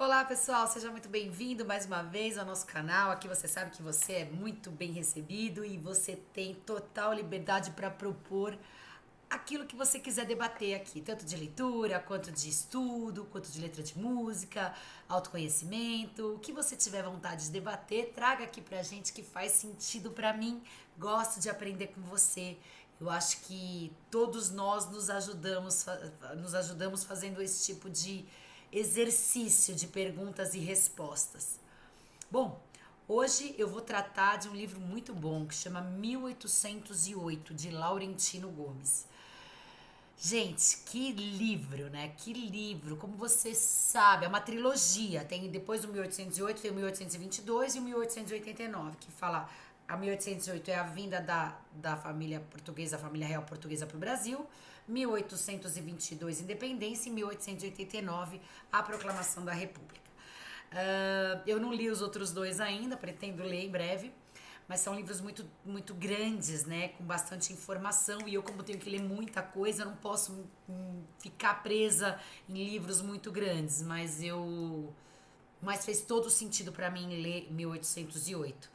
Olá, pessoal, seja muito bem-vindo mais uma vez ao nosso canal. Aqui você sabe que você é muito bem recebido e você tem total liberdade para propor aquilo que você quiser debater aqui, tanto de leitura, quanto de estudo, quanto de letra de música, autoconhecimento, o que você tiver vontade de debater, traga aqui pra gente que faz sentido pra mim. Gosto de aprender com você. Eu acho que todos nós nos ajudamos fazendo esse tipo de exercício de perguntas e respostas. Bom, hoje eu vou tratar de um livro muito bom que chama 1808, de Laurentino Gomes. Gente, que livro, né? Que livro. Como você sabe, é uma trilogia. Tem depois do 1808, tem o 1822 e o 1889, que fala a 1808 é a vinda da família portuguesa, a família real portuguesa para o Brasil. 1822, independência, e 1889, a proclamação da República. Eu não li os outros dois ainda, pretendo ler em breve, mas são livros muito, muito grandes, né? Com bastante informação. E eu, como tenho que ler muita coisa, não posso ficar presa em livros muito grandes. Mas fez todo sentido para mim ler 1808.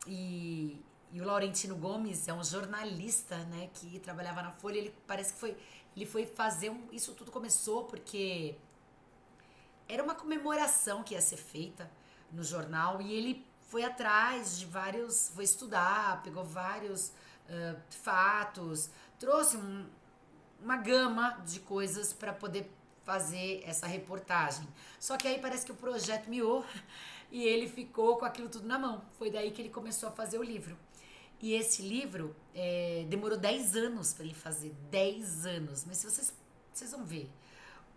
E o Laurentino Gomes é um jornalista, né? Que trabalhava na Folha. Ele parece que ele foi fazer isso tudo começou porque era uma comemoração que ia ser feita no jornal e ele foi atrás de vários, foi estudar, pegou vários fatos, trouxe uma gama de coisas para poder fazer essa reportagem. Só que aí parece que o projeto miou e ele ficou com aquilo tudo na mão. Foi daí que ele começou a fazer o livro. E esse livro demorou 10 anos para ele fazer, 10 anos. Mas se vocês vão ver,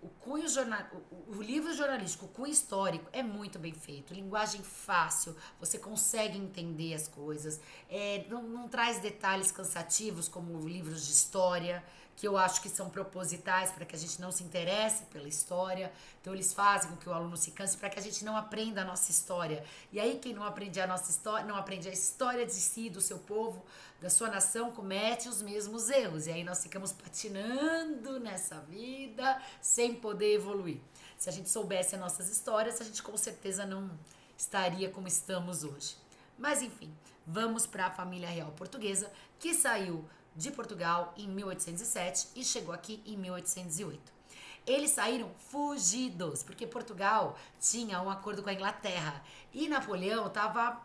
o livro jornalístico, o cunho histórico é muito bem feito, linguagem fácil, você consegue entender as coisas, não traz detalhes cansativos como livros de história, que eu acho que são propositais para que a gente não se interesse pela história, então eles fazem com que o aluno se canse para que a gente não aprenda a nossa história. E aí quem não aprende a nossa história, não aprende a história de si, do seu povo, da sua nação, comete os mesmos erros. E aí nós ficamos patinando nessa vida sem poder evoluir. Se a gente soubesse as nossas histórias, a gente com certeza não estaria como estamos hoje. Mas enfim, vamos para a família real portuguesa, que saiu de Portugal em 1807 e chegou aqui em 1808. Eles saíram fugidos, porque Portugal tinha um acordo com a Inglaterra e Napoleão estava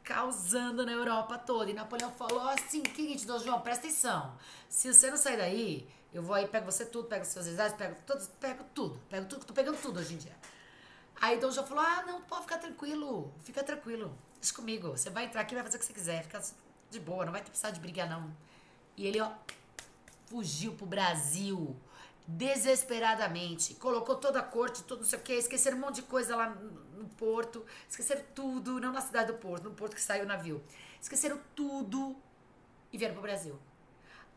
causando na Europa toda. E Napoleão falou assim: seguinte, Dom João, presta atenção. Se você não sair daí, eu vou aí, pego você tudo, pego os seus exércitos, pego tudo, tô pegando tudo hoje em dia. Aí Dom João falou: ah, não, pode ficar tranquilo, fica tranquilo, deixa comigo. Você vai entrar aqui e vai fazer o que você quiser, fica de boa, não vai precisar de brigar, não. E ele, fugiu pro Brasil desesperadamente. Colocou toda a corte, tudo não sei o que, esqueceram um monte de coisa lá no porto, esqueceram tudo, não na cidade do porto, no porto que saiu o navio. Esqueceram tudo e vieram pro Brasil.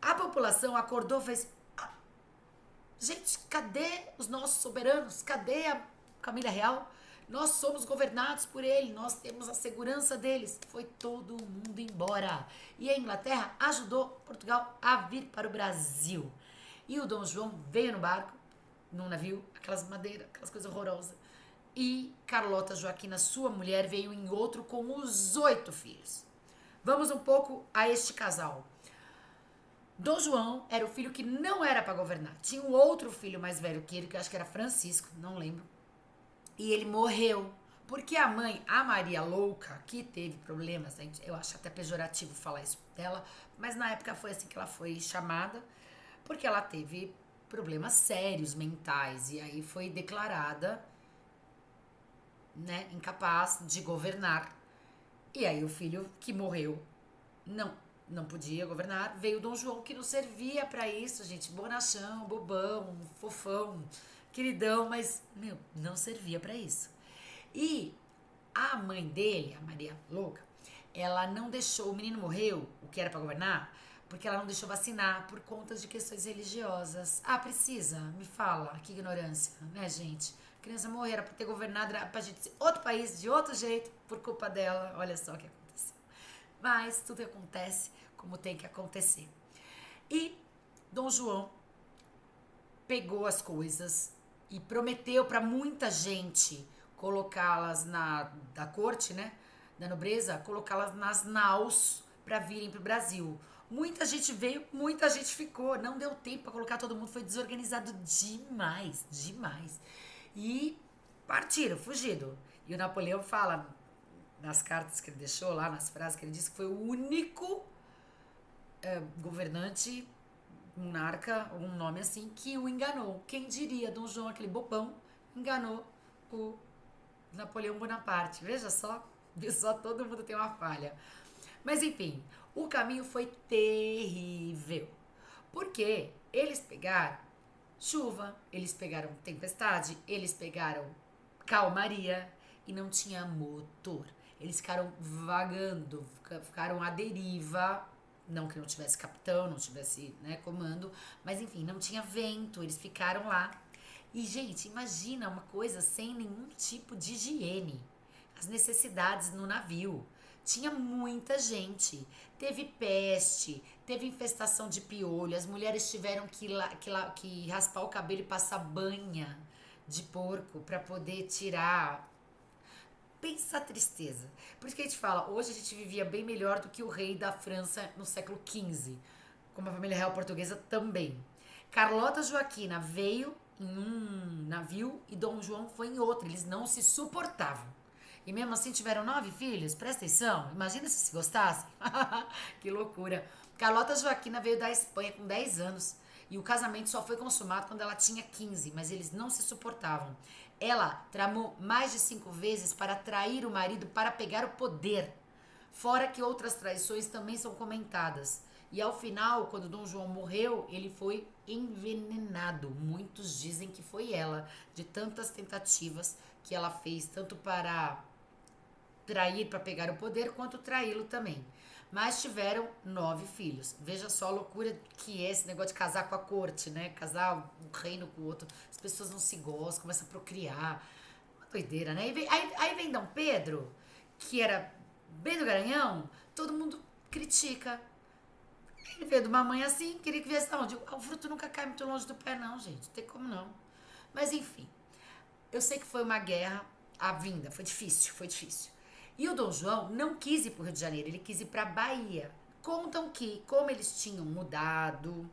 A população acordou e fez: gente, cadê os nossos soberanos? Cadê a família real? Nós somos governados por ele, nós temos a segurança deles. Foi todo mundo embora. E a Inglaterra ajudou Portugal a vir para o Brasil. E o Dom João veio no barco, num navio, aquelas madeiras, aquelas coisas horrorosas. E Carlota Joaquina, sua mulher, veio em outro com os 8 filhos. Vamos um pouco a este casal. Dom João era o filho que não era para governar. Tinha um outro filho mais velho que ele, que eu acho que era Francisco, não lembro. E ele morreu. Porque a mãe, a Maria Louca, que teve problemas, gente, eu acho até pejorativo falar isso dela, mas na época foi assim que ela foi chamada, porque ela teve problemas sérios mentais e aí foi declarada, né, incapaz de governar. E aí o filho que morreu não podia governar, veio Dom João, que não servia pra isso, gente, bonachão, bobão, fofão, queridão, mas, não servia pra isso. E a mãe dele, a Maria Louca, ela não deixou, o menino morreu, o que era pra governar, porque ela não deixou vacinar por conta de questões religiosas. Ah, precisa? Me fala, que ignorância, né, gente? A criança morrer era pra ter governado, era pra gente ser outro país, de outro jeito, por culpa dela, olha só o que aconteceu. Mas tudo acontece como tem que acontecer. E Dom João pegou as coisas e prometeu para muita gente colocá-las da corte, né, da nobreza, colocá-las nas naus para virem pro Brasil. Muita gente veio, muita gente ficou. Não deu tempo para colocar todo mundo, foi desorganizado demais, demais. E partiram, fugido. E o Napoleão fala nas cartas que ele deixou lá, nas frases que ele disse que foi o único governante, monarca, um nome assim, que o enganou. Quem diria, Dom João, aquele bobão, enganou o Napoleão Bonaparte. Veja só, viu só, todo mundo tem uma falha. Mas enfim, o caminho foi terrível. Porque eles pegaram chuva, eles pegaram tempestade, eles pegaram calmaria e não tinha motor. Eles ficaram vagando, ficaram à deriva. Não que não tivesse capitão, não tivesse, né, comando, mas enfim, não tinha vento, eles ficaram lá. E, gente, imagina uma coisa sem nenhum tipo de higiene. As necessidades no navio. Tinha muita gente. Teve peste, teve infestação de piolho, as mulheres tiveram que raspar o cabelo e passar banha de porco para poder tirar. Pensa a tristeza. Por isso que a gente fala, hoje a gente vivia bem melhor do que o rei da França no século XV, como a família real portuguesa também. Carlota Joaquina veio em um navio e Dom João foi em outro. Eles não se suportavam. E mesmo assim tiveram 9 filhos. Presta atenção. Imagina se gostassem. Que loucura. Carlota Joaquina veio da Espanha com 10 anos. E o casamento só foi consumado quando ela tinha 15. Mas eles não se suportavam. Ela tramou mais de 5 vezes para trair o marido para pegar o poder. Fora que outras traições também são comentadas. E ao final, quando Dom João morreu, ele foi envenenado. Muitos dizem que foi ela, de tantas tentativas que ela fez, tanto para trair, para pegar o poder, quanto traí-lo também. Mas tiveram 9 filhos. Veja só a loucura que é esse negócio de casar com a corte, né? Casar um reino com o outro. As pessoas não se gostam, começam a procriar. Uma doideira, né? Aí vem Dom Pedro, que era bem do Garanhão, todo mundo critica. Ele veio de uma mãe assim, queria que viesse de onde? O fruto nunca cai muito longe do pé, não, gente. Não tem como não. Mas enfim, eu sei que foi uma guerra, a vinda, foi difícil, foi difícil. E o Dom João não quis ir para o Rio de Janeiro, ele quis ir para a Bahia. Contam que, como eles tinham mudado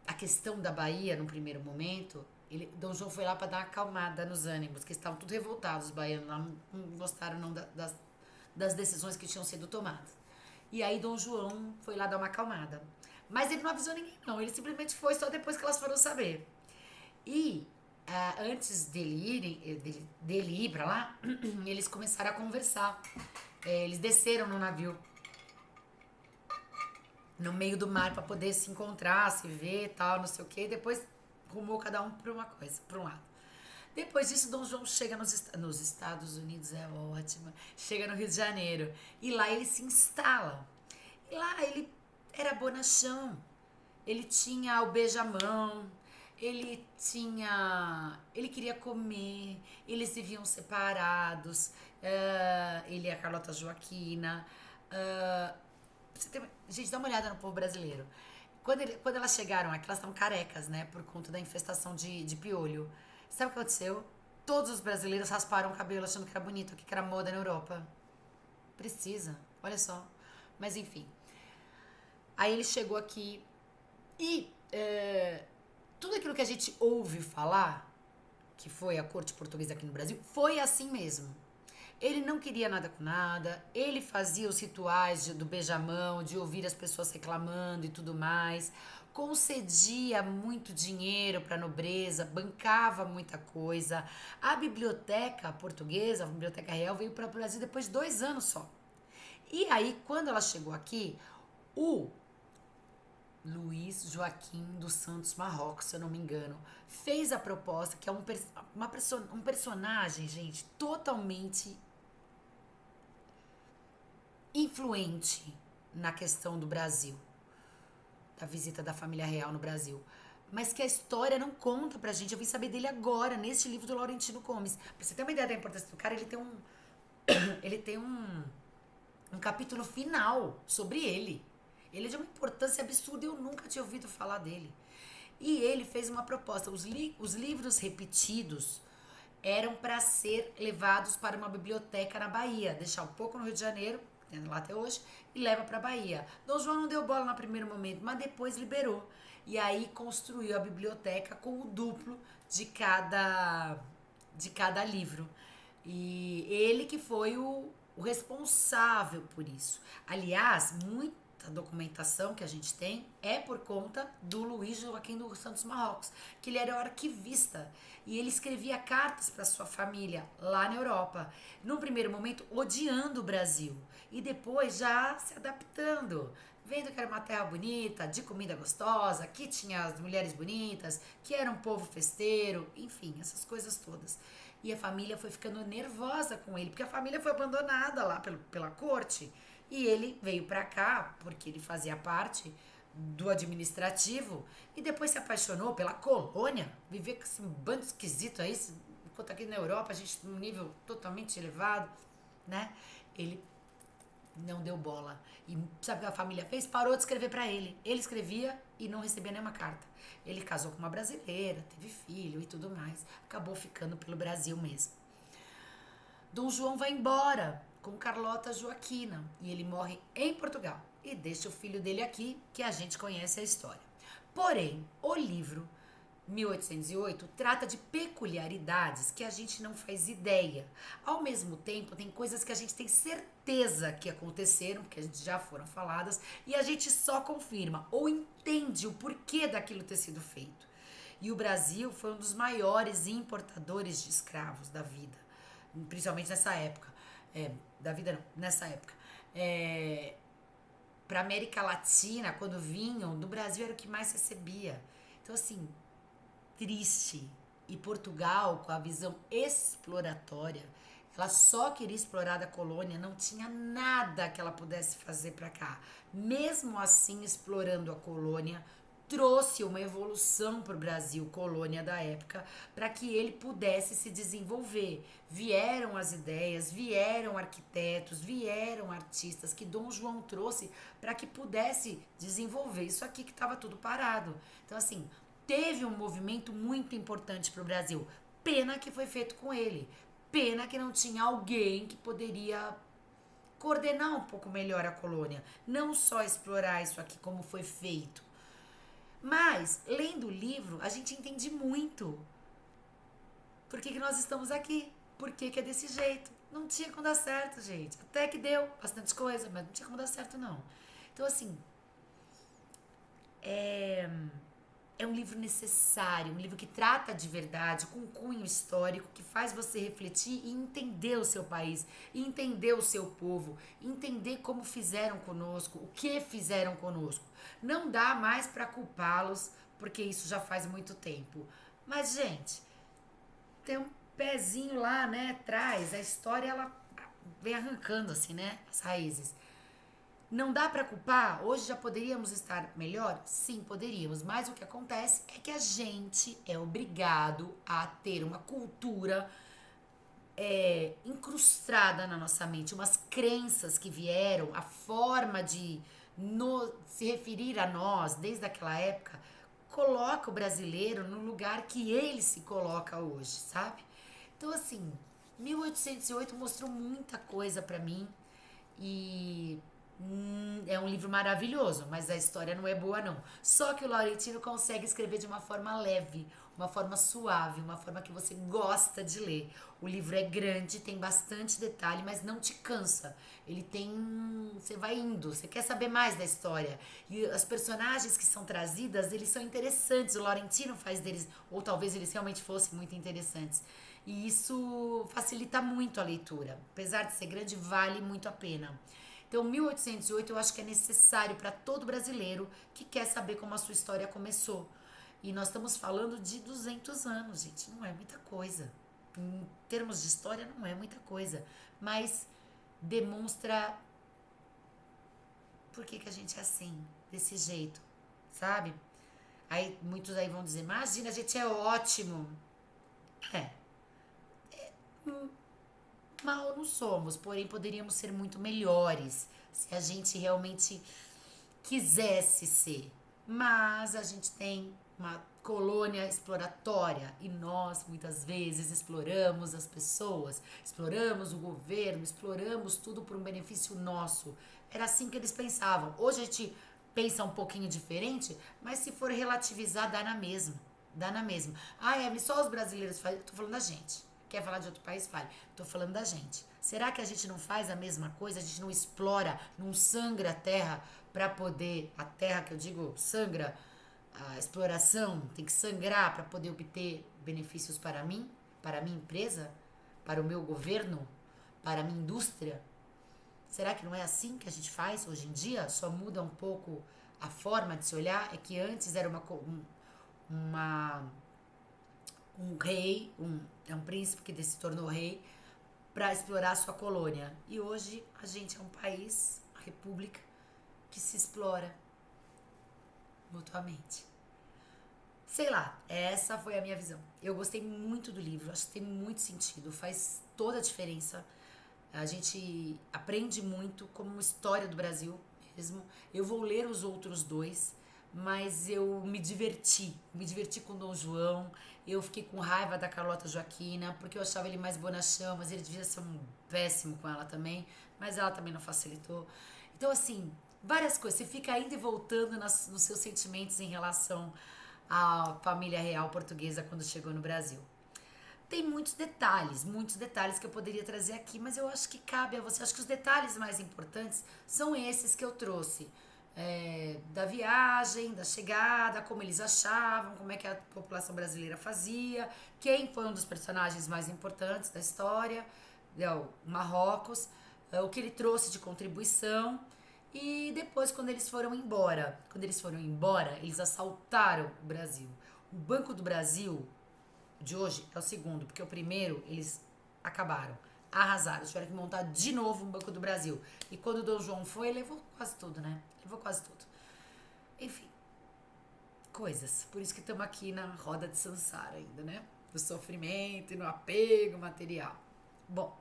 a questão da Bahia no primeiro momento, Dom João foi lá para dar uma acalmada nos ânimos, que estavam tudo revoltados, os baianos não gostaram não das decisões que tinham sido tomadas. E aí Dom João foi lá dar uma acalmada. Mas ele não avisou ninguém, não. Ele simplesmente foi só depois que elas foram saber. E antes dele ir pra lá, eles começaram a conversar. Eles desceram no navio, no meio do mar, pra poder se encontrar, se ver e tal, não sei o quê. E depois rumou cada um pra uma coisa, pra um lado. Depois disso, Dom João chega nos Estados Unidos, é ótimo. Chega no Rio de Janeiro. E lá ele se instala. E lá ele era bonachão. Ele tinha o beijamão. Ele queria comer. Eles viviam separados. Ele e a Carlota Joaquina. Gente, dá uma olhada no povo brasileiro. Quando elas chegaram aqui, elas estavam carecas, né? Por conta da infestação de piolho. Sabe o que aconteceu? Todos os brasileiros rasparam o cabelo achando que era bonito, que era moda na Europa. Precisa, olha só. Mas enfim. Aí ele chegou aqui e tudo aquilo que a gente ouve falar, que foi a corte portuguesa aqui no Brasil, foi assim mesmo. Ele não queria nada com nada, ele fazia os rituais do beijamão, de ouvir as pessoas reclamando e tudo mais, concedia muito dinheiro para a nobreza, bancava muita coisa. A biblioteca portuguesa, a biblioteca real, veio para o Brasil depois de 2 anos só. E aí, quando ela chegou aqui, o Luís Joaquim dos Santos Marrocos, se eu não me engano, fez a proposta, que é um personagem, gente, totalmente influente na questão do Brasil, da visita da família real no Brasil, mas que a história não conta pra gente. Eu vim saber dele agora, neste livro do Laurentino Gomes. Pra você ter uma ideia da importância do cara, ele tem um capítulo final sobre ele. Ele é de uma importância absurda e eu nunca tinha ouvido falar dele. E ele fez uma proposta. Os livros repetidos eram para ser levados para uma biblioteca na Bahia, deixar um pouco no Rio de Janeiro, tendo lá até hoje, e leva para a Bahia. Dom João não deu bola no primeiro momento, mas depois liberou. E aí construiu a biblioteca com o duplo de cada livro. E ele que foi o responsável por isso. Aliás, muita documentação que a gente tem é por conta do Luiz Joaquim dos Santos Marrocos, que ele era o arquivista e ele escrevia cartas para sua família lá na Europa. Num primeiro momento, odiando o Brasil e depois já se adaptando, vendo que era uma terra bonita, de comida gostosa, que tinha as mulheres bonitas, que era um povo festeiro, enfim, essas coisas todas. E a família foi ficando nervosa com ele, porque a família foi abandonada lá pela corte. E ele veio pra cá, porque ele fazia parte do administrativo, e depois se apaixonou pela colônia, vivia com esse bando esquisito aí, enquanto aqui na Europa a gente num nível totalmente elevado, né? Ele não deu bola. E sabe o que a família fez? Parou de escrever pra ele. Ele escrevia e não recebia nenhuma carta. Ele casou com uma brasileira, teve filho e tudo mais. Acabou ficando pelo Brasil mesmo. Dom João vai embora com Carlota Joaquina e ele morre em Portugal e deixa o filho dele aqui, que a gente conhece a história. Porém, o livro 1808 trata de peculiaridades que a gente não faz ideia. Ao mesmo tempo, tem coisas que a gente tem certeza que aconteceram, porque a gente já foram faladas, e a gente só confirma ou entende o porquê daquilo ter sido feito. E o Brasil foi um dos maiores importadores de escravos da vida, principalmente nessa época. Da vida não, nessa época. Para América Latina, quando vinham, do Brasil era o que mais recebia. Então, assim, triste. E Portugal, com a visão exploratória, ela só queria explorar da colônia, não tinha nada que ela pudesse fazer para cá. Mesmo assim, explorando a colônia, trouxe uma evolução para o Brasil, colônia da época, para que ele pudesse se desenvolver. Vieram as ideias, vieram arquitetos, vieram artistas que Dom João trouxe para que pudesse desenvolver isso aqui que estava tudo parado. Então, assim, teve um movimento muito importante para o Brasil. Pena que foi feito com ele. Pena que não tinha alguém que poderia coordenar um pouco melhor a colônia. Não só explorar isso aqui como foi feito. Mas, lendo o livro, a gente entende muito por que nós estamos aqui. Por que é desse jeito. Não tinha como dar certo, gente. Até que deu bastante coisa, mas não tinha como dar certo, não. Então, assim, é um livro necessário, um livro que trata de verdade, com um cunho histórico, que faz você refletir e entender o seu país, entender o seu povo, entender como fizeram conosco, o que fizeram conosco. Não dá mais para culpá-los, porque isso já faz muito tempo. Mas, gente, tem um pezinho lá, né, atrás, a história, ela vem arrancando, assim, né, as raízes. Não dá para culpar? Hoje já poderíamos estar melhor? Sim, poderíamos. Mas o que acontece é que a gente é obrigado a ter uma cultura incrustada na nossa mente, umas crenças que vieram, a forma de se referir a nós desde aquela época, coloca o brasileiro no lugar que ele se coloca hoje, sabe? Então, assim, 1808 mostrou muita coisa para mim e é um livro maravilhoso, mas a história não é boa, não. Só que o Laurentino consegue escrever de uma forma leve, uma forma suave, uma forma que você gosta de ler. O livro é grande, tem bastante detalhe, mas não te cansa. Ele tem... Você vai indo, você quer saber mais da história. E as personagens que são trazidas, eles são interessantes. O Laurentino faz deles, ou talvez eles realmente fossem muito interessantes. E isso facilita muito a leitura. Apesar de ser grande, vale muito a pena. Então, 1808 eu acho que é necessário para todo brasileiro que quer saber como a sua história começou. E nós estamos falando de 200 anos, gente, não é muita coisa. Em termos de história, não é muita coisa. Mas demonstra por que a gente é assim, desse jeito, sabe? Aí muitos aí vão dizer, imagina, a gente é ótimo. Mal não somos, porém poderíamos ser muito melhores se a gente realmente quisesse ser. Mas a gente tem uma colônia exploratória e nós muitas vezes exploramos as pessoas, exploramos o governo, exploramos tudo por um benefício nosso. Era assim que eles pensavam. Hoje a gente pensa um pouquinho diferente, mas se for relativizar, dá na mesma. Dá na mesma. Ah, Evelyn, só os brasileiros fazem. Tô falando da gente. Quer falar de outro país? Fale. Tô falando da gente. Será que a gente não faz a mesma coisa? A gente não explora, não sangra a terra para poder. A terra que eu digo sangra, a exploração tem que sangrar para poder obter benefícios para mim, para a minha empresa, para o meu governo, para a minha indústria? Será que não é assim que a gente faz hoje em dia? Só muda um pouco a forma de se olhar? É que antes era uma um rei, é um príncipe que se tornou rei para explorar a sua colônia. E hoje a gente é um país, a república, que se explora mutuamente. Sei lá, essa foi a minha visão. Eu gostei muito do livro, acho que tem muito sentido, faz toda a diferença. A gente aprende muito como história do Brasil mesmo. Eu vou ler os outros dois, mas eu me diverti com Dom João. Eu fiquei com raiva da Carlota Joaquina, porque eu achava ele mais bonachão, mas ele devia ser um péssimo com ela também, mas ela também não facilitou. Então, assim, várias coisas. Você fica indo e voltando nos seus sentimentos em relação à família real portuguesa quando chegou no Brasil. Tem muitos detalhes que eu poderia trazer aqui, mas eu acho que cabe a você. Acho que os detalhes mais importantes são esses que eu trouxe. Da viagem, da chegada, como eles achavam, como é que a população brasileira fazia, quem foi um dos personagens mais importantes da história, o Marrocos, o que ele trouxe de contribuição. E depois, quando eles foram embora, eles assaltaram o Brasil. O Banco do Brasil de hoje é o segundo, porque o primeiro eles acabaram, arrasaram, tiveram que montar de novo um Banco do Brasil. E quando o Dom João foi, levou quase tudo, né? Levou quase tudo. Enfim, coisas. Por isso que estamos aqui na roda de Sansara ainda, né? No sofrimento e no apego material. Bom,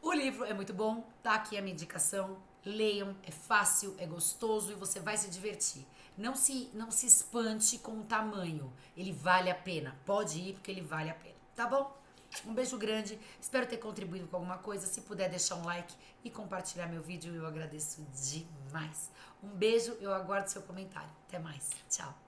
o livro é muito bom, tá aqui a minha indicação. Leiam, é fácil, é gostoso e você vai se divertir. Não se espante com o tamanho. Ele vale a pena. Pode ir porque ele vale a pena. Tá bom? Um beijo grande. Espero ter contribuído com alguma coisa. Se puder deixar um like e compartilhar meu vídeo, eu agradeço demais. Um beijo, eu aguardo seu comentário. Até mais. Tchau.